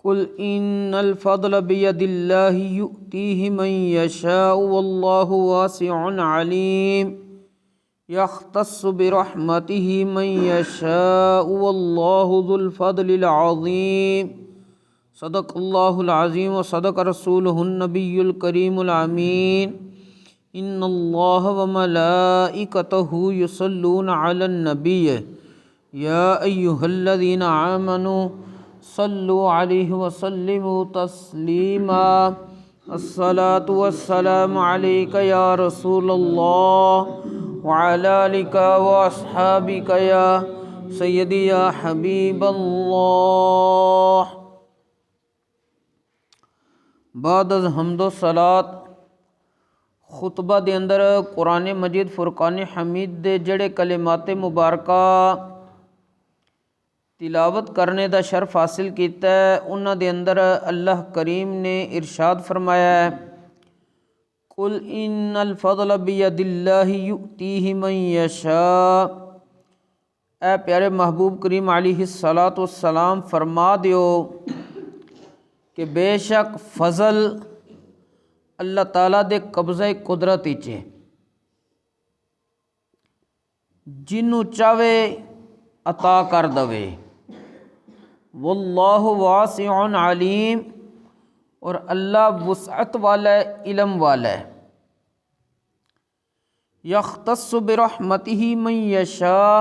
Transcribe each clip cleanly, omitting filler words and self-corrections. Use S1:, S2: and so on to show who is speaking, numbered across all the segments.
S1: قل ان الفضل بید اللہ یؤتیہ من یشاء واللہ واسع علیم یختص برحمتہ من یشاء واللہ ذو الفضل العظیم صدق اللہ العظیم وصدق رسولہ النبی الکریم الامین ان اللہ وملائکتہ یصلون علی النبی یا ایہا الذین آمنوا صلوا علیہ وسلموا تسلیما الصلاۃ والسلام علیک یا رسول اللہ وعلی آلک واصحابک یا سیدی یا حبیب اللہ۔ بعد از حمد و صلات خطبہ دے اندر قرآن مجید فرقان حمید دے جڑے کلمات مبارکہ تلاوت کرنے دا شرف حاصل کیتا ہے، انہاں دے اندر اللہ کریم نے ارشاد فرمایا ہے قل ان الفضل بید اللہ یؤتیہ من یشاء۔ اے پیارے محبوب کریم علیہ الصلاۃ والسلام فرما دیو کہ بے شک فضل اللہ تعالیٰ دے قبضہ قدرت وچ ہے، جنوں چاہے عطا کر دوے۔ واللہ واسع علیم، اور اللہ وسعت والا ہے، علم والا ہے۔ یختص برحمتہ من یشاء،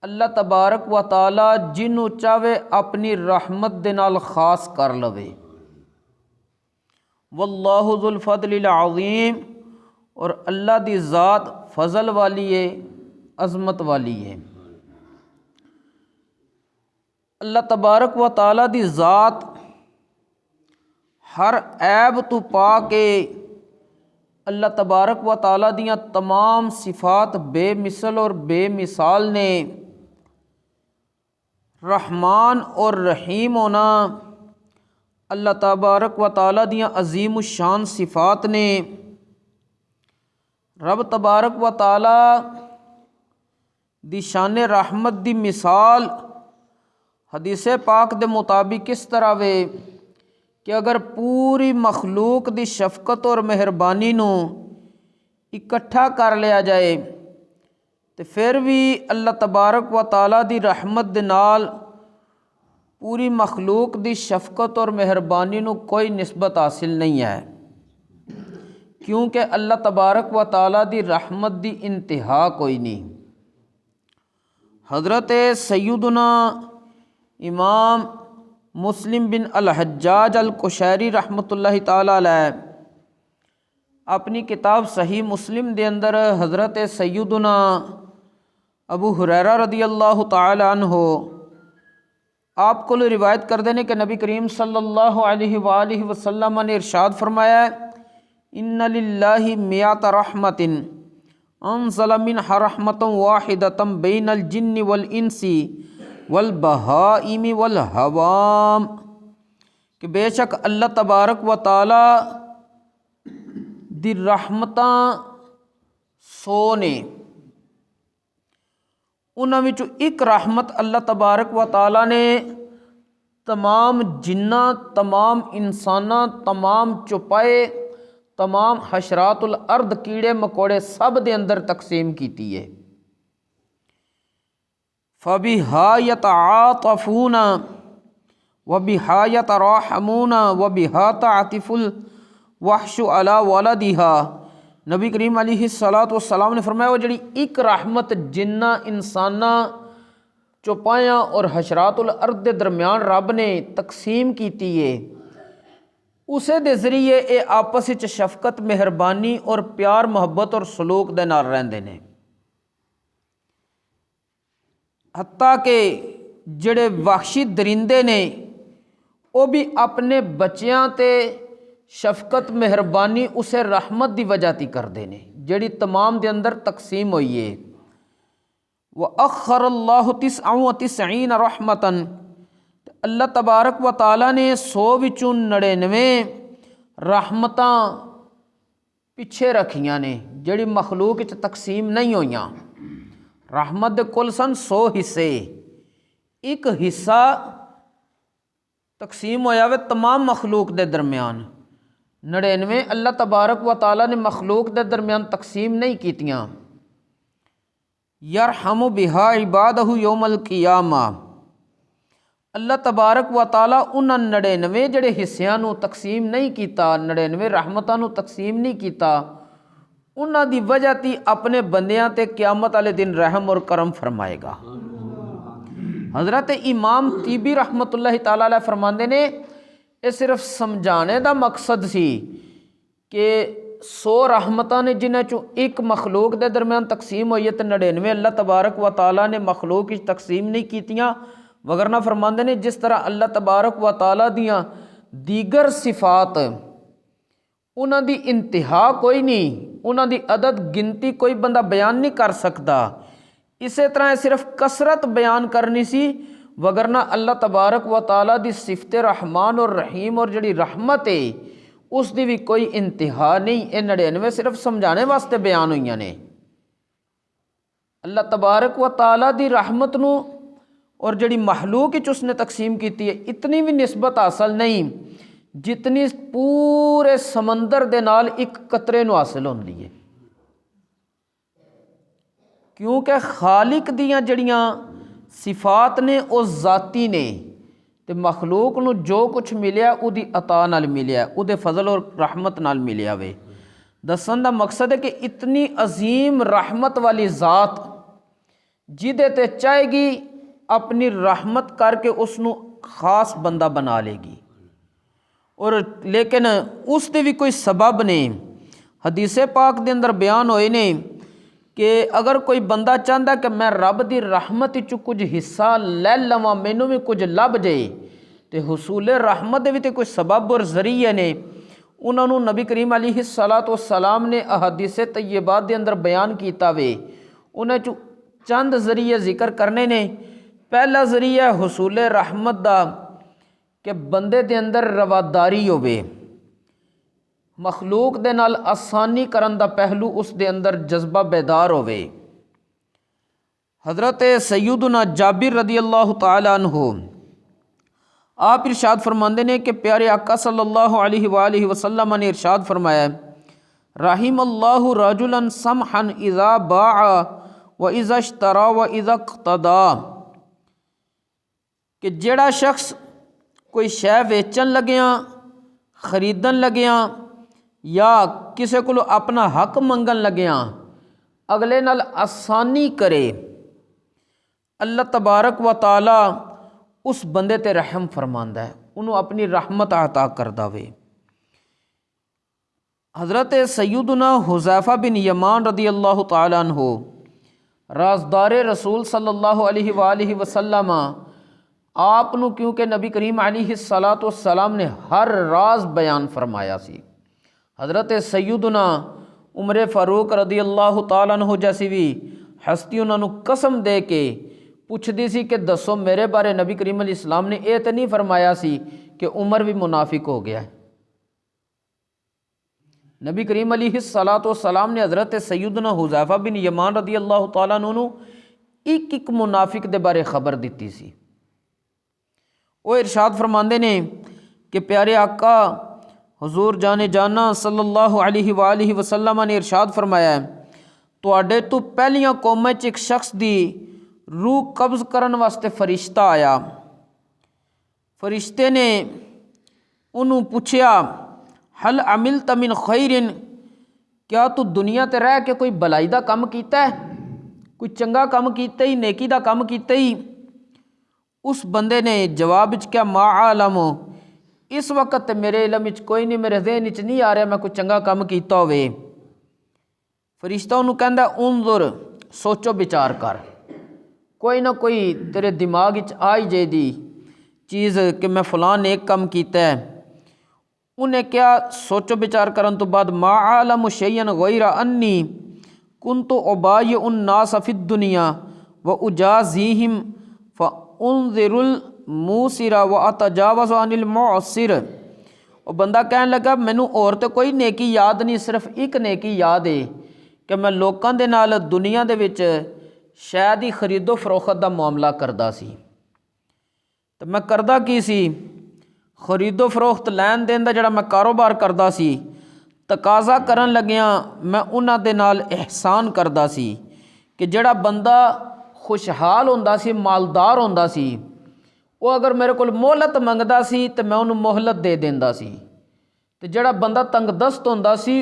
S1: اللہ تبارک و تعالی جنوں چاہے اپنی رحمت دے نال خاص کر لوے۔ واللہ ذو الفضل العظیم، اور اللہ دی ذات فضل والی ہے، عظمت والی ہے۔ اللہ تبارک و تعالی دی ذات ہر عیب تو پا کے اللہ تبارک و تعالی دیاں تمام صفات بے مثل اور بے مثال نے۔ رحمان اور رحیم ہونا اللہ تبارک و تعالی دیاں عظیم الشان صفات نے۔ رب تبارک و تعالی دی شان رحمت دی مثال حدیث پاک دے مطابق اس طرح وے کہ اگر پوری مخلوق دی شفقت اور مہربانی نو اکٹھا کر لیا جائے تو پھر بھی اللہ تبارک و تعالی دی رحمت دے نال پوری مخلوق دی شفقت اور مہربانی نو کوئی نسبت حاصل نہیں ہے، کیونکہ اللہ تبارک و تعالی دی رحمت دی انتہا کوئی نہیں۔ حضرت سیدنا امام مسلم بن الحجاج القشیری رحمۃ اللہ تعالی علیہ اپنی کتاب صحیح مسلم دے اندر حضرت سیدنا ابو ہریرہ رضی اللہ تعالی عنہ آپ کو روایت کر دینے کہ نبی کریم صلی اللہ علیہ وآلہ وسلم نے ارشاد فرمایا ان للہ مئات رحمت انزل منها رحمت واحدۃ بین الجن والانس والبہائم والحوام، کہ بے شک اللہ تبارک و تعالی دی رحمتاں سو نے، انہاں وچوں ایک رحمت اللہ تبارک و تعالی نے تمام جناں، تمام انساناں، تمام چوپائے، تمام حشرات الارض، کیڑے مکوڑے سب دے اندر تقسیم کیتی ہے۔ فَبِهَا يَتَعَاطَفُونَ وَبِهَا يَتَرَاحَمُونَ وَبِهَا تَعْطِفُ الْوَحْشُ عَلَى وَلَدِهَا۔ نبی کریم علیہ الصلاۃ والسلام نے فرمایا وہ جڑی ایک رحمت جنہ انساناں چوپایاں اور حشرات الارض دے درمیان رب نے تقسیم کیتی ہے، اسے دے ذریعے اے آپس وچ شفقت، مہربانی اور پیار محبت اور سلوک دے نال رہندے نے۔ حتیٰ کہ جڑے وحشی درندے نے وہ بھی اپنے بچیاں تے شفقت مہربانی اسے رحمت دی وجہ تی کردے نے جڑی تمام دے اندر تقسیم ہوئی ہے۔ وَأَخَّرَ اللَّهُ 99 رحمتاً، اللہ تبارک و تعالیٰ نے 199 رحمتاں پیچھے رکھیاں نے جڑی مخلوق وچ تقسیم نہیں ہوئیاں۔ رحمت دے کل سن 100 حصے، ایک حصہ تقسیم ہویا وے تمام مخلوق دے درمیان، 99 اللہ تبارک و تعالیٰ نے مخلوق دے درمیان تقسیم نہیں کیتیاں۔ یرحم بہا عبادہ یوم القیامہ، اللہ تبارک و تعالیٰ انہاں 99 جڑے حصیاں نو تقسیم نہیں کیتا، 99 رحمتاں نو تقسیم نہیں کیتا، انہاں دی وجہ تی اپنے بندیاں تے قیامت والے دن رحم اور کرم فرمائے گا۔ حضرت امام طیبی رحمۃ اللہ تعالیٰ علیہ فرماندے نے یہ صرف سمجھانے دا مقصد سی کہ 100 رحمتاں نے جنہاں چوں ایک مخلوق دے درمیان تقسیم ہوئی ہے تے 99 اللہ تبارک و تعالیٰ نے مخلوق وچ تقسیم نہیں کیتیاں، وگرنہ فرماندے نے جس طرح اللہ تبارک و تعالیٰ دیاں دیگر صفات انہاں دی انتہا کوئی نہیں، انہاں دی عدد گنتی کوئی بندہ بیان نہیں کر سکتا، اسی طرح صرف کثرت بیان کرنی سی، وگرنہ اللہ تبارک و تعالیٰ دی صفت رحمان اور رحیم اور جڑی رحمت ہے اس دی بھی کوئی انتہا نہیں۔ یہ 99 صرف سمجھانے واسطے بیان ہوئیاں نے۔ اللہ تبارک و تعالیٰ دی رحمت نو اور جڑی مخلوق اس نے تقسیم کیتی ہے اتنی بھی نسبت حاصل نہیں جتنی پورے سمندر دے نال ایک قطرے نو حاصل ہوندی ہے، کیونکہ خالق دیاں جڑیاں صفات نے او ذاتی نے، تے مخلوق نو جو کچھ ملیا او دی عطا نال ملیا، او دے فضل اور رحمت نال ملیا وے۔ دسن دا مقصد ہے کہ اتنی عظیم رحمت والی ذات جدے تے چاہے گی اپنی رحمت کر کے اس نو خاص بندہ بنا لے گی، اور لیکن اس دے بھی کوئی سبب نے۔ حدیث پاک دے اندر بیان ہوئے نے کہ اگر کوئی بندہ چاہتا کہ میں رب دی رحمت چ کچھ حصہ لے لواں، مینوں بھی کچھ لب جائے، تے حصول رحمت دے بھی تے کوئی سبب اور ذریعے نے، انہوں نے نبی کریم علیہ السلام نے احادیث طیبات دے اندر بیان کیتا وے۔ انہیں چند ذریعے ذکر کرنے نے۔ پہلا ذریعہ حصول رحمت دا کہ بندے دے اندر رواداری ہوے، مخلوق دے نال آسانی کرن دا پہلو اس دے اندر جذبہ بیدار ہوے۔ حضرت سیدنا جابر رضی اللہ تعالیٰ عنہ آپ ارشاد فرماندے نے کہ پیارے آقا صلی اللہ علیہ وآلہ وسلم نے ارشاد فرمایا، رحم اللہ رجلا سمحا اذا باع و اذا اشترى و اذا اقتضى، کہ جڑا شخص کوئی شے ویچن لگیاں، خریدن لگیاں، یا کسے کو اپنا حق منگن لگیاں اگلے نال آسانی کرے، اللہ تبارک و تعالی اس بندے تے رحم فرماندا ہے، انہوں اپنی رحمت عطا کردا وے۔ حضرت سیدنا حذیفہ بن یمان رضی اللہ تعالیٰ عنہ رازدار رسول صلی اللہ علیہ وآلہ وسلم، آپ نو کیونکہ نبی کریم علیہ السلام نے ہر راز بیان فرمایا سی۔ حضرت سیدنا عمر فاروق رضی اللہ تعالیٰ عنہ جیسی بھی ہستی انہوں نے قسم دے کے پوچھ دی سی کہ دسو میرے بارے نبی کریم علیہ السلام نے یہ تو نہیں فرمایا سی کہ عمر بھی منافق ہو گیا ہے؟ نبی کریم علیہ السلام نے حضرت سیدنا حذیفہ بن یمان رضی اللہ تعالیٰ عنہ ایک ایک منافق دے بارے خبر دیتی سی۔ وہ ارشاد فرماندے نے کہ پیارے آقا حضور جانے جانا صلی اللہ علیہ وآلہ وسلم نے ارشاد فرمایا ہے، تواڈے تو پہلیاں قومیں چ ایک شخص دی روح قبض کرن واسطے فرشتہ آیا۔ فرشتے نے انہوں پوچھیا، حل عملت من خیر، کیا تو دنیا تے رہ کے کوئی بلائی دا کم کیتا ہے، کوئی چنگا کم کیتا ہی، نیکی دا کم کیتا ہی؟ اس بندے نے جواب وچ کیا، ما عالم، اس وقت میرے علم وچ کوئی نہیں، میرے ذہن وچ نہیں آ رہا میں کوئی چنگا کم کیتا ہوئے۔ فرشتہ انہوں کہندا انظر، سوچو بچار کر، کوئی نہ کوئی تیرے دماغ وچ آئی جائے دی چیز کہ میں فلاں نیک کم کیتا ہے۔ انہیں کیا سوچو بچار کرن تو بعد، ما عالم شیئا غیر انی کنت ابایع الناس فی الدنیا واجازیہم فانظر الموسر واتجاوز عن المعسر۔ اور بندہ کہنے لگا مینوں اور تے کوئی نیکی یاد نہیں، صرف ایک نیکی یاد ہے کہ میں لوکاں دے نال دنیا دے وچ شے دی خرید و فروخت دا معاملہ کردا سی۔ تو میں کردا کی سی ਖਰੀਦੋ ਫਰੋਖਤ ਲੈਣ ਦੇਣ ਦਾ ਜਿਹੜਾ ਮੈਂ ਕਾਰੋਬਾਰ ਕਰਦਾ ਸੀ, ਤਕਾਜ਼ਾ ਕਰਨ ਲੱਗਿਆਂ ਮੈਂ ਉਹਨਾਂ ਦੇ ਨਾਲ ihsan ਕਰਦਾ ਸੀ ਕਿ ਜਿਹੜਾ ਬੰਦਾ ਖੁਸ਼ਹਾਲ ਹੁੰਦਾ ਸੀ, ਮਾਲਦਾਰ ਹੁੰਦਾ ਸੀ, ਉਹ ਅਗਰ ਮੇਰੇ ਕੋਲ ਮੋਹਲਤ ਮੰਗਦਾ ਸੀ ਤੇ ਮੈਂ ਉਹਨੂੰ ਮੋਹਲਤ ਦੇ ਦਿੰਦਾ ਸੀ, ਤੇ ਜਿਹੜਾ ਬੰਦਾ ਤੰਗਦਸਤ ਹੁੰਦਾ ਸੀ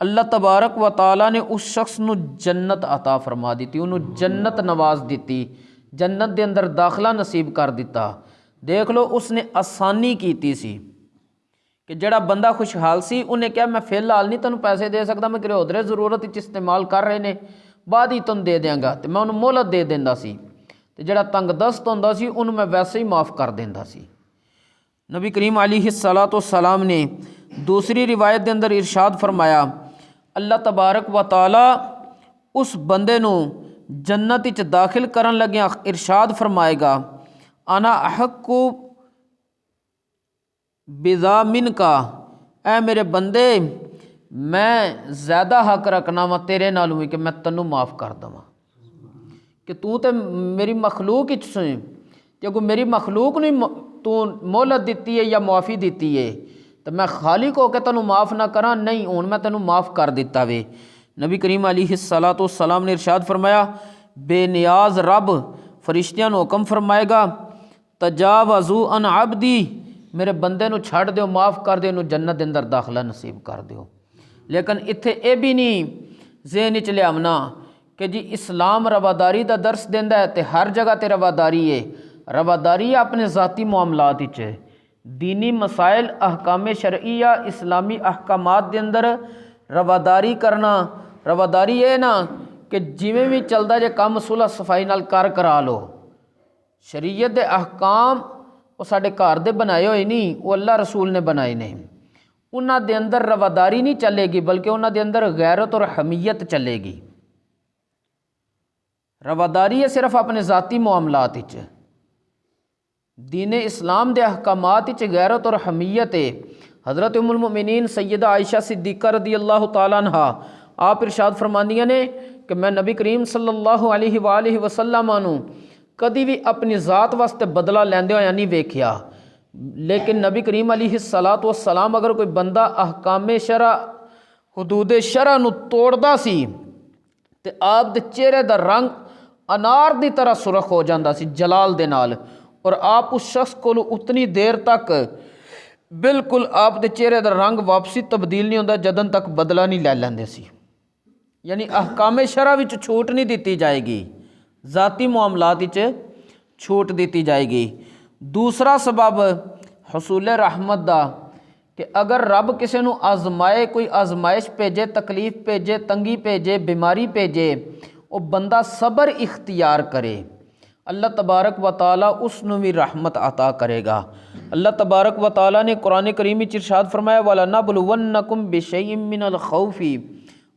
S1: اللہ تبارک و تعالیٰ نے اس شخص نو جنت عطا فرما دیتی، انہوں جنت نواز دیتی، جنت دے اندر داخلہ نصیب کر دیتا۔ دیکھ لو اس نے آسانی کیتی سی کہ جڑا بندہ خوشحال سی انہیں کیا میں فی الحال نہیں تنوں پیسے دے سکتا، میں کرے ادھر ضرورت ہی استعمال کر رہے نے، بعد ہی تن دے دیاں گا، تو میں انہوں مہلت دے دیندا سی، تو جڑا تنگ دست ہوندا سی انہوں میں ویسے ہی معاف کر دیندا سی۔ نبی کریم علیہ السلام نے دوسری روایت دے اندر ارشاد فرمایا، اللہ تبارک و تعالی اس بندے نو جنت وچ داخل کرن لگیا ارشاد فرمائے گا، انا احق بذا منکا، اے میرے بندے میں زیادہ حق رکھنا وا تیرے نالوں کہ میں تینوں معاف کر دواں، کہ تو تے میری مخلوق وچ سے، کہ اگوں میری مخلوق نو تو مہلت دیتی ہے یا معافی دیتی ہے تو میں خالق ہو کے تینوں معاف نہ کراں، نہیں ہن میں تینوں معاف کر دیتا وے۔ نبی کریم علیہ السلام نے ارشاد فرمایا، بے نیاز رب فرشتیاں نو حکم فرمائے گا، تجاوزوا عن عبدی، میرے بندے نو چھڑ دیو، معاف کر دیو، انہوں جنت دے اندر داخلہ نصیب کر دیو۔ لیکن اتھے اے بھی نہیں ذہن وچ لیاونا کہ جی اسلام رواداری دا درس دیندا ہے تے ہر جگہ تے رواداری ہے، رواداری اپنے ذاتی معاملات وچ ہے، دینی مسائل احکام شرعیہ اسلامی احکامات دے اندر رواداری کرنا، رواداری یہ نا کہ جویں بھی چلدا جے کم صلح صفائی نال کرا لو، شریعت دے احکام وہ ساڈے گھر دے بنائے ہوئے نہیں، وہ اللہ رسول نے بنائے نے، انہاں دے اندر رواداری نہیں چلے گی بلکہ انہاں دے اندر غیرت اور حمیت چلے گی۔ رواداری ہے صرف اپنے ذاتی معاملات وچ، دین اسلام دے احکامات وچ غیرت اور حمیت ہے۔ حضرت ام المؤمنین سیدہ عائشہ صدیقہ رضی اللہ تعالیٰ عنہ آپ ارشاد فرماندیاں نے کہ میں نبی کریم صلی اللہ علیہ وآلہ وسلم نو کدی بھی اپنی ذات واسطے بدلہ لیندے ہویا نہیں ویکھیا، لیکن نبی کریم علیہ السلام اگر کوئی بندہ احکام شرع حدود شرع نو توڑدا سی تے آپ دے چہرے دا رنگ انار دی طرح سرخ ہو جاندا سی جلال دے نال، اور آپ اس شخص کو اتنی دیر تک بالکل آپ دے چہرے دا رنگ واپسی تبدیل نہیں ہوندا جدن تک بدلہ نہیں لے لیندے سی، یعنی احکام شرع وچ چھوٹ نہیں دیتی جائے گی، ذاتی معاملات وچ چھوٹ دیتی جائے گی۔ دوسرا سبب حصول رحمت دا کہ اگر رب کسی نو آزمائے، کوئی آزمائش بھیجے، تکلیف بھیجے، تنگی بھیجے، بیماری بھیجے، وہ بندہ صبر اختیار کرے، اللہ تبارک و تعالیٰ اس نو بھی رحمت عطا کرے گا۔ اللہ تبارک و تعالیٰ نے قرآن کریم میں ارشاد فرمایا، وَلَنَبْلُوَنَّكُمْ بِشَيْءٍ مِّنَ الْخَوْفِ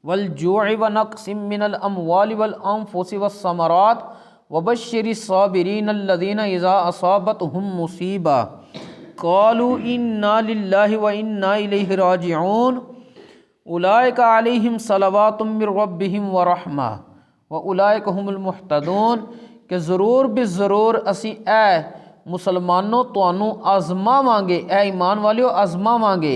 S1: وَالْجُوعِ وَنَقْصٍ مِّنَ الْأَمْوَالِ وَالْأَنفُسِ وَالثَّمَرَاتِ وَبَشِّرِ الصَّابِرِينَ الَّذِينَ إِذَا أَصَابَتْهُمْ مُصِيبَةٌ قَالُوا إِنَّا لِلَّهِ وَإِنَّا إِلَيْهِ رَاجِعُونَ أُولَئِكَ عَلَيْهِمْ صَلَوَاتٌ مِّن رَّبِّهِمْ وَرَحْمَةٌ وَأُولَئِكَ هُمُ الْمُهْتَدُونَ، کہ ضرور بضرور اسی اے مسلمانوں تانوں آزماواں گے، اے ایمان والیو آزماواں گے،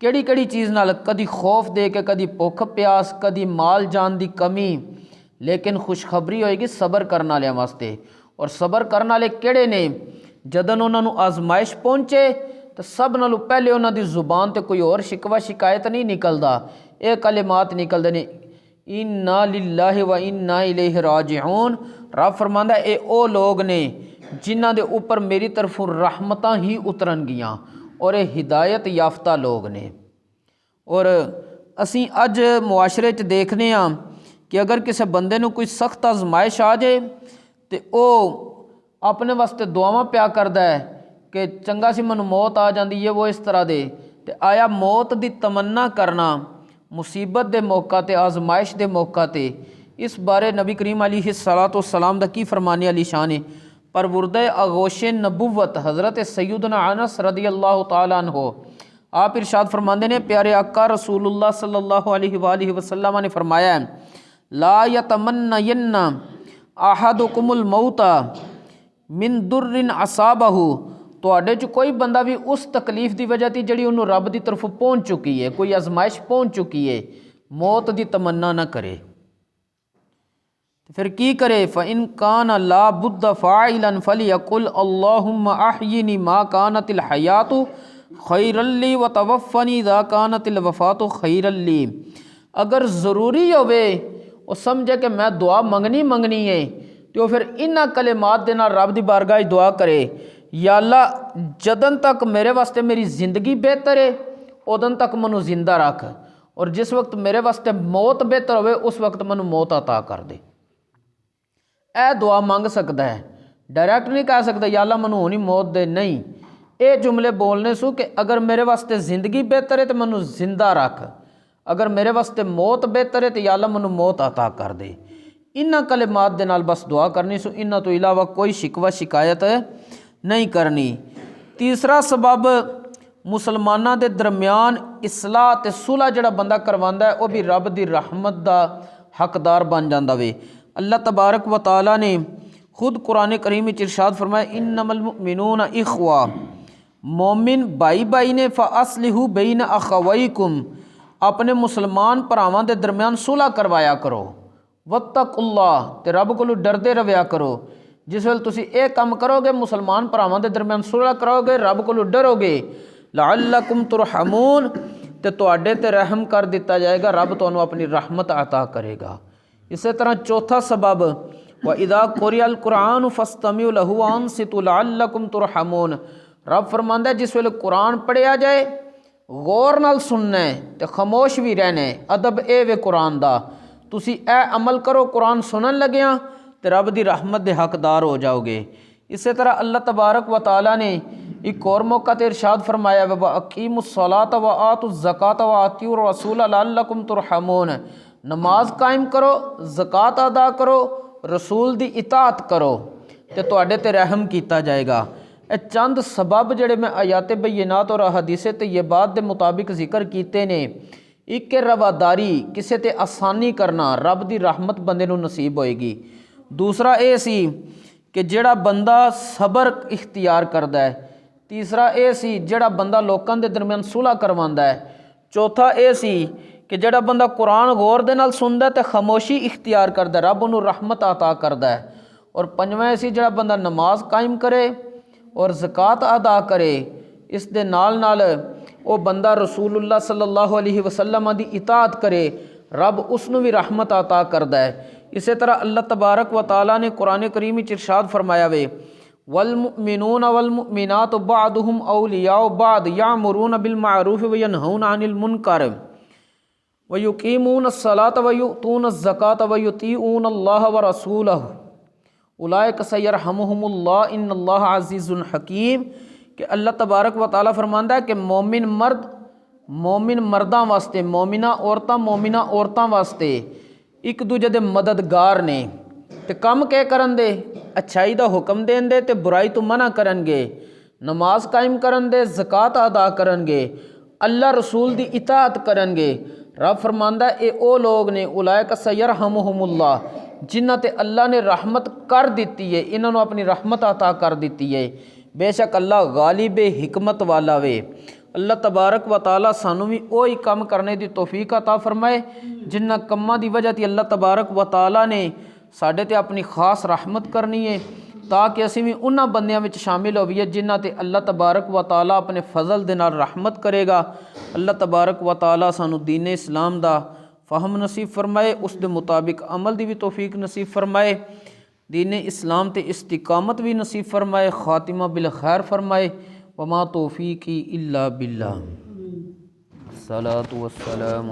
S1: کیڑی کیڑی چیز نال، کدی خوف دے کے، کدی بھوک پیاس، کدی مال جان دی کمی، لیکن خوشخبری ہوئے گی صبر کرن والے واسطے۔ اور صبر کرن والے کیڑے نے؟ جدن انہاں نوں آزمائش پہنچے تو سب نالوں پہلے انہاں دی زبان تے کوئی اور شکوہ شکایت نہیں نکلدا، اے کلمات نکلدے نے، اِنَّا لِلَّهِ وَإِنَّا إِلَيْهِ رَاجِعُونَ۔ رب فرماندا ہے اے او لوگ نے جنہاں دے اوپر میری طرفوں رحمتاں ہی اترن گیاں، اور اے ہدایت یافتہ لوگ نے۔ اور اسی اج معاشرے چ دیکھنے ہاں کہ اگر کسی بندے نو کوئی سخت آزمائش آ جائے تو او اپنے واسطے دعاواں پیا کردا ہے کہ چنگا سی منو موت آ جاندی ہے وہ اس طرح دے، تے آیا موت دی تمنا کرنا مصیبت دے موقع تے، آزمائش دے موقع تے، اس بارے نبی کریم علیہ السلام دا کی فرمانے علی شان ہے؟ پروردہ آغوش نبوت حضرت سیدنا انس رضی اللہ تعالیٰ عنہ آپ ارشاد فرماندے نے پیارے آقا رسول اللہ صلی اللہ علیہ وآلہ وسلم نے فرمایا ہے لا یتمنین احدکم الموت من در اصابہ، تواڈے چ کوئی بندہ بھی اس تکلیف دی وجہ تی جڑی انہوں رب دی طرف پہنچ چکی ہے، کوئی آزمائش پہنچ چکی ہے، موت دی تمنا نہ کرے۔ پھر کی کرے؟ فَإِن كَانَ لَا بُدَّ فَاعِلًا فَلْيَقُلْ اللَّهُمَّ أَحْيِنِي مَا كَانَتِ الْحَيَاةُ خَيْرًا لِّي وَتَوَفَّنِي إِذَا كَانَتِ الْوَفَاةُ خَيْرًا لِّي۔ اگر ضروری ہوئے وہ سمجھے کہ میں دعا منگنی ہے تو پھر انہاں کلمات دے نال رب دی بارگاہ دعا کرے، یا اللہ جدن تک میرے واسطے میری زندگی بہتر ہے ادن تک منو زندہ رکھ، اور جس وقت میرے واسطے موت بہتر ہوئے اس وقت منو موت عطا کر دے۔ اے دعا مانگ سکتا ہے، ڈائریکٹ نہیں کہہ سکتا یا اللہ منو ہونی موت دے، نہیں، اے جملے بولنے سو کہ اگر میرے واسطے زندگی بہتر ہے تو منو زندہ رکھ، اگر میرے واسطے موت بہتر ہے تو یا اللہ منو موت عطا کر دے۔ انہاں کلمات دے نال بس دعا کرنی سو، انہاں تو علاوہ کوئی شکوہ شکایت نہیں کرنی۔ تیسرا سبب مسلماناں دے درمیان اصلاح تے صلح جڑا بندہ کرواندا ہے وہ بھی رب دی رحمت دا حقدار بن جاندا وے۔ اللہ تبارک و تعالی نے خود قرآن کریم وچ ارشاد فرمایا انما المؤمنون اخوہ، مومن بھائی بھائی نے، فاصلحوا بین اخویکم، اپنے مسلمان بھراواں دے درمیان صلح کروایا کرو، واتقوا اللہ، تے رب کولوں ڈردے رہیا کرو۔ جس ویل تسی اے کام کرو گے مسلمان بھراواں دے درمیان صلح کرو گے، رب کولوں ڈرو گے، لعلکم ترحمون، تے تواڈے تے رحم کر دیتا جائے گا، رب تانوں اپنی رحمت عطا کرے گا۔ اسی طرح چوتھا سبب وَإِذَا قُرِئَ الْقُرْآنُ فَاسْتَمِعُوا لَهُ وَأَنصِتُوا لَعَلَّكُمْ تُرْحَمُونَ، رب فرماندا ہے جس ویلے قرآن پڑھیا جائے غور نال سننا ہے تے خاموش بھی رہنا ہے، ادب اے وے قرآن دا، تسی اے عمل کرو قرآن سنن لگیاں تے رب دی رحمت دے حقدار ہو جاؤ گے۔ اسی طرح اللہ تبارک و تعالی نے ایک اور موقع تے ارشاد فرمایا وَأَقِیمُوا الصَّلَاةَ وَآتُوا الزَّکَاةَ وَأَطِیعُوا الرَّسُولَ لَعَلَّکُمْ تُرْحَمُونَ، نماز قائم کرو، زکوٰۃ ادا کرو، رسول دی اطاعت کرو تے تواڈے تے رحم کیتا جائے گا۔ اے چند سبب جڑے میں آیات بینات اور احادیث طیبات دے مطابق ذکر کیتے نے، ایک رواداری کسے تے آسانی کرنا، رب دی رحمت بندے نو نصیب ہوئے گی۔ دوسرا اے سی کہ جڑا بندہ صبر اختیار کردا ہے، تیسرا اے سی جڑا بندہ لوکاں دے درمیان صلح کرواندا ہے، چوتھا اے سی کہ جڑا بندہ قرآن غور دے نال سندا ہے تے خاموشی اختیار کردا ہے، رب انہوں رحمت عطا کردا ہے، اور پنجواں اے سی جڑا بندہ نماز قائم کرے اور زکوٰۃ ادا کرے، اس دے نال او بندہ رسول اللہ صلی اللہ علیہ وسلم دی اطاعت کرے، رب اس نو بھی رحمت عطا کردا ہے۔ اسی طرح اللہ تبارک و تعالی نے قرآن کریم وچ ارشاد فرمایا وے والمؤمنون والمؤمنات بعضهم اولیاء بعض یامرون بالمعروف وینہون عن المنکر وَيُقِيمُونَ الصَّلَاةَ وَيُؤْتُونَ الزَّكَاةَ وَيُطِيعُونَ اللَّهَ وَرَسُولَهُ أُولَٰئِكَ سَيَرْحَمُهُمُ اللَّهُ إِنَّ اللَّهَ عَزِيزٌ حَكِيمٌ، کہ اللہ تبارک و تعالیٰ فرماندا ہے کہ مومن مرداں واسطے، مومنہ عورتاں واسطے ایک دوجے دے مددگار نے، تے کم کے کرن دے، اچھائی دا حکم دین دے تے برائی تو منع کرن گے، نماز قائم کرن دے، زکوٰۃ ادا کرن گے، اللہ رسول دی اطاعت کرن گے۔ رب فرماندا ہے اے او لوگ نے اولئک سیرحمہم اللہ، جنہ تے اللہ نے رحمت کر دیتی ہے، انہوں نے اپنی رحمت عطا کر دیتی ہے۔ بے شک اللہ غالب حکمت والا وے۔ اللہ تبارک و تعالیٰ سانوں بھی اوہی کام کرنے دی توفیق عطا فرمائے جنہ کماں دی وجہ تی اللہ تبارک و تعالیٰ نے ساڈے تے اپنی خاص رحمت کرنی ہے، تاکہ اسی بھی انہاں بندیاں وچ شامل ہوئیے جنہ تے اللہ تبارک و تعالیٰ اپنے فضل دے نال رحمت کرے گا۔ اللہ تبارک و تعالیٰ سانو دین اسلام دا فہم نصیب فرمائے، اس دے مطابق عمل دی بھی توفیق نصیب فرمائے، دین اسلام تے استقامت بھی نصیب فرمائے، خاتمہ بالخیر فرمائے۔ وما توفیقی الا باللہ، الصلاۃ والسلام